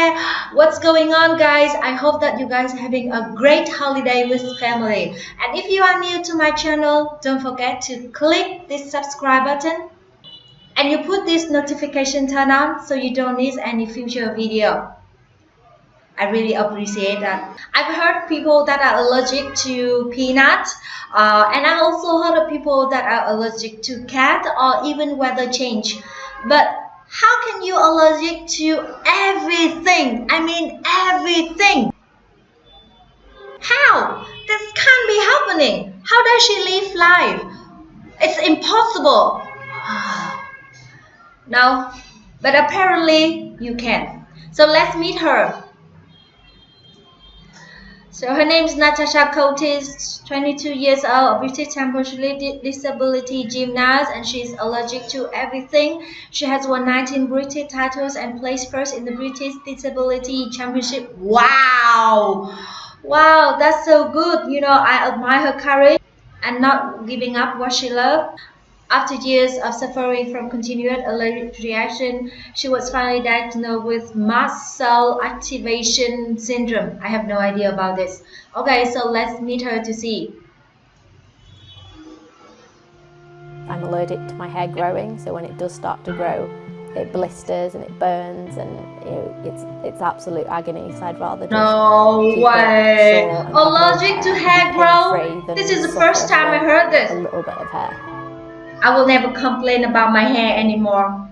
there, what's going on, guys? I hope that you guys are having a great holiday with family. And if you are new to my channel, don't forget to click this subscribe button and you put this notification turn on so you don't miss any future video. I really appreciate that. I've heard people that are allergic to peanut, and I also heard of people that are allergic to cat or even weather change. But how can you allergic to everything? I mean everything. How? This can't be happening. How does she live life? It's impossible. No, but apparently you can. So let's meet her. So her name is Natasha Coates, 22 years old, a British temporary disability gymnast, and she is allergic to everything. She has won 19 British titles and placed first in the British Disability Championship. Wow! Wow, that's so good. You know, I admire her courage and not giving up what she loves. After years of suffering from continued allergic reaction, she was finally diagnosed with Mast Cell Activation Syndrome. I have no idea about this. Okay, so let's meet her to see. I'm allergic to my hair growing, so when it does start to grow, it blisters and it burns, and it's absolute agony. So I'd rather just keep way. it short Allergic to hair growth? This is the first time I heard this. A little bit of hair. I will never complain about my hair anymore.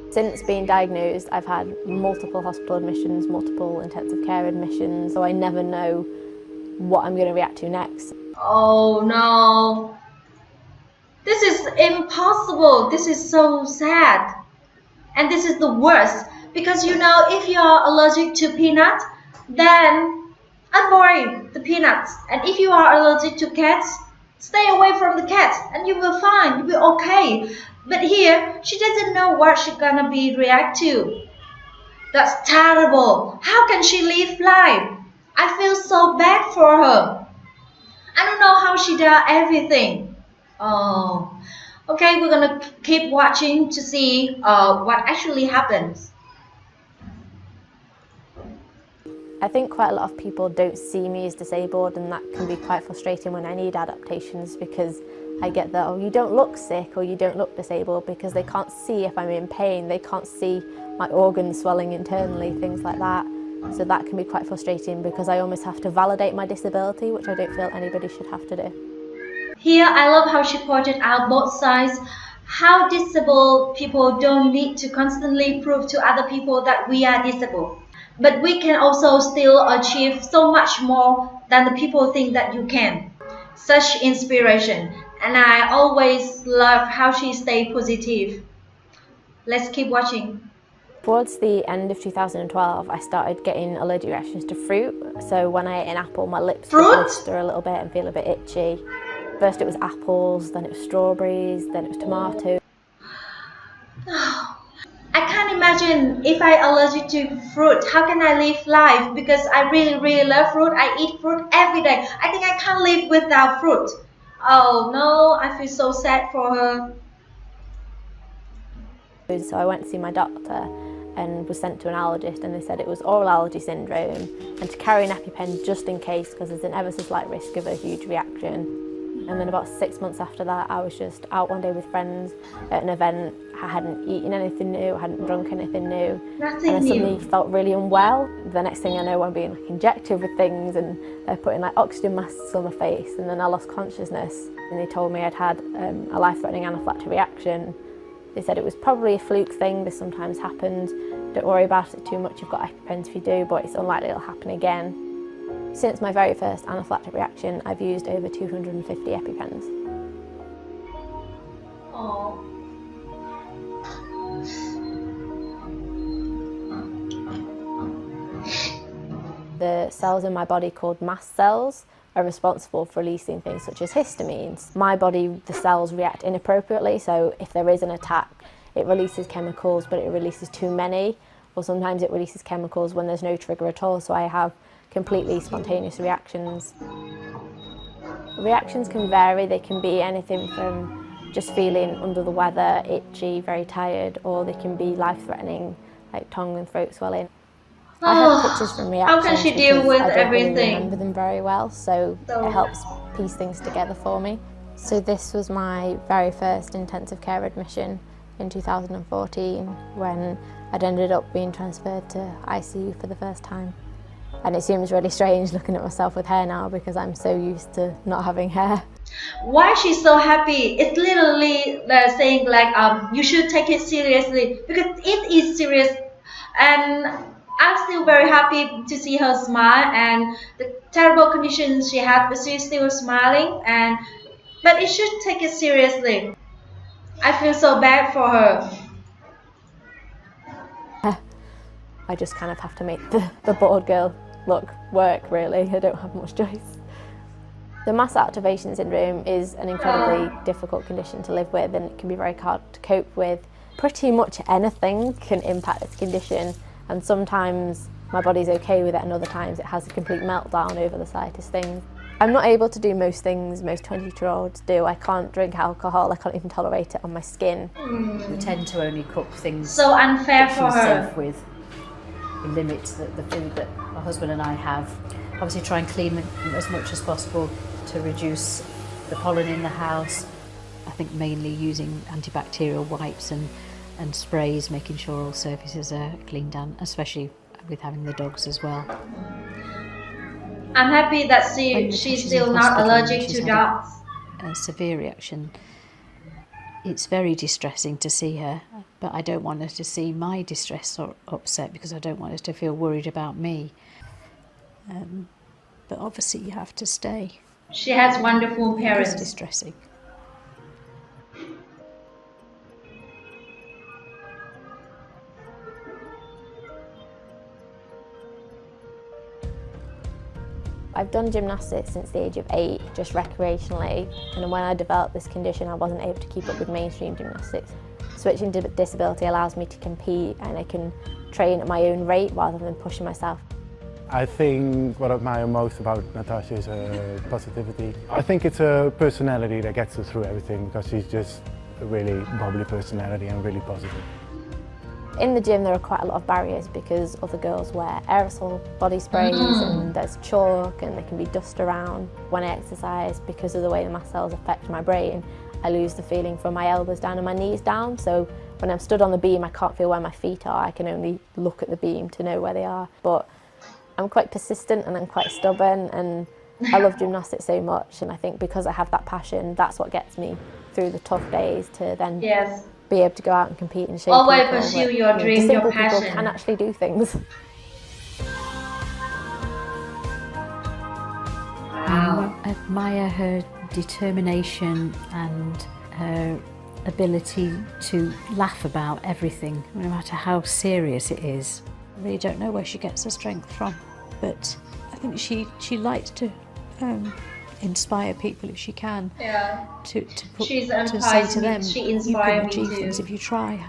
Since being diagnosed, I've had multiple hospital admissions, multiple intensive care admissions, so I never know what I'm going to react to next. Oh no. This is impossible. This is so sad. And this is the worst. Because you know, if you are allergic to peanut, then avoid the peanuts. And if you are allergic to cats, stay away from the cats and you will fine, you will okay. But here, she doesn't know what she's gonna be react to. That's terrible. How can she live life? I feel so bad for her. I don't know how she does everything. Oh, okay, we're gonna keep watching to see what actually happens. I think quite a lot of people don't see me as disabled, and that can be quite frustrating when I need adaptations, because I get that, oh, you don't look sick or you don't look disabled, because they can't see if I'm in pain, they can't see my organs swelling internally, things like that. So that can be quite frustrating because I almost have to validate my disability, which I don't feel anybody should have to do. Here, I love how she pointed out both sides, how disabled people don't need to constantly prove to other people that we are disabled. But we can also still achieve so much more than the people think that you can. Such inspiration. And I always love how she stays positive. Let's keep watching. Towards the end of 2012, I started getting allergic reactions to fruit. So when I ate an apple, my lips would blister a little bit and feel a bit itchy. First it was apples, then it was strawberries, then it was tomatoes. I can't imagine if I'm allergic to fruit. How can I live life? Because I really love fruit. I eat fruit every day. I think I can't live without fruit. Oh no, I feel so sad for her. So I went to see my doctor and was sent to an allergist, and they said it was oral allergy syndrome and to carry an EpiPen just in case, because there's an ever so slight risk of a huge reaction. And then about 6 months after that, I was just out one day with friends at an event. I hadn't eaten anything new, I hadn't drunk anything new. Nothing and I new. suddenly felt really unwell. The next thing I know, I'm being injected with things, and they're putting oxygen masks on my face, and then I lost consciousness. And they told me I'd had a life-threatening anaphylactic reaction. They said it was probably a fluke thing, this sometimes happens. Don't worry about it too much, you've got EpiPens if you do, but it's unlikely it'll happen again. Since my very first anaphylactic reaction, I've used over 250 EpiPens. Oh. The cells in my body called mast cells are responsible for releasing things such as histamines. My body, the cells react inappropriately, so if there is an attack, it releases chemicals, but it releases too many, or sometimes it releases chemicals when there's no trigger at all, so I have completely spontaneous reactions. Reactions can vary. They can be anything from just feeling under the weather, itchy, very tired, or they can be life-threatening, like tongue and throat swelling. I have pictures from How can reactions she deal because with I don't really remember everything? them very well, so it helps piece things together for me. So this was my very first intensive care admission in 2014 when I'd ended up being transferred to ICU for the first time. And it seems really strange looking at myself with hair now because I'm so used to not having hair. Why she's so happy? It's literally saying like you should take it seriously because it is serious, and I'm still very happy to see her smile and the terrible conditions she had, but she's still smiling. But it should take it seriously. I feel so bad for her. I just kind of have to make the bored girl look work, really. I don't have much choice. The Mast Cell Activation Syndrome is an incredibly difficult condition to live with, and it can be very hard to cope with. Pretty much anything can impact this condition, and sometimes my body's okay with it and other times it has a complete meltdown over the slightest thing. I'm not able to do most things most 22-year-olds do. I can't drink alcohol, I can't even tolerate it on my skin. We tend to only cook things So unfair that for she's her. safe with. We limit the food that my husband and I have. Obviously try and clean it as much as possible to reduce the pollen in the house. I think mainly using antibacterial wipes and sprays, making sure all surfaces are cleaned down, especially with having the dogs as well. I'm happy that When she's Natasha's still in not hospital and allergic she's to had dogs. a severe reaction. It's very distressing to see her, but I don't want her to see my distress or upset because I don't want her to feel worried about me. But obviously you have to stay. She has wonderful It's parents. distressing. I've done gymnastics since the age of 8, just recreationally, and when I developed this condition I wasn't able to keep up with mainstream gymnastics. Switching to disability allows me to compete and I can train at my own rate rather than pushing myself. I think what I admire most about Natasha is her positivity. I think it's her personality that gets her through everything because she's just a really bubbly personality and really positive. In the gym there are quite a lot of barriers because other girls wear aerosol body sprays and there's chalk and there can be dust around. When I exercise, because of the way the mast cells affect my brain, I lose the feeling from my elbows down and my knees down. So when I'm stood on the beam I can't feel where my feet are, I can only look at the beam to know where they are. But I'm quite persistent and I'm quite stubborn and I love gymnastics so much, and I think because I have that passion, that's what gets me through the tough days to then be able to go out and compete and show Always people pursue that, your dream, your disabled people passion. can actually do things. Wow. I admire her determination and her ability to laugh about everything, no matter how serious it is. I really don't know where she gets her strength from, but I think she likes to inspire people if she can. Yeah. To She's say inspired to me. them, She you inspired can me achieve too. things if you try.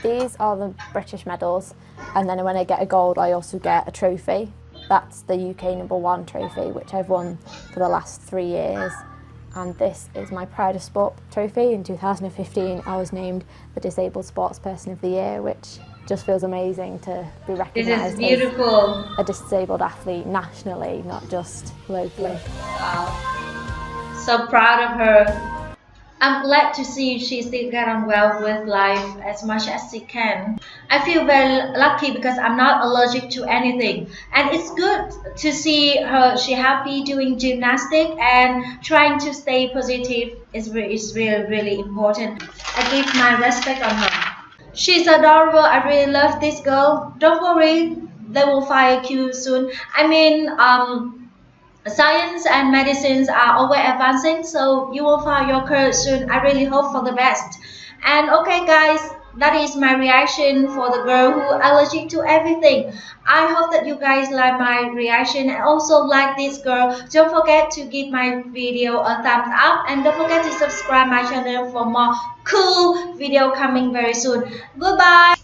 These are the British medals, and then when I get a gold I also get a trophy. That's the UK #1 trophy, which I've won for the last 3 years. And this is my Pride of Sport trophy. In 2015 I was named the Disabled Sportsperson of the Year, which just feels amazing to be This recognised is beautiful. as a disabled athlete nationally, not just locally. Wow. So proud of her. I'm glad to see she still get on well with life as much as she can. I feel very lucky because I'm not allergic to anything, and it's good to see her. She happy doing gymnastics and trying to stay positive is really important. I give my respect on her. She's adorable. I really love this girl. Don't worry, they will fire you soon. I mean, science and medicines are always advancing, so you will find your cure soon. I really hope for the best. And okay, guys, that is my reaction for the girl who allergic to everything. I hope that you guys like my reaction and also like this girl. Don't forget to give my video a thumbs up and don't forget to subscribe my channel for more cool video coming very soon. Goodbye.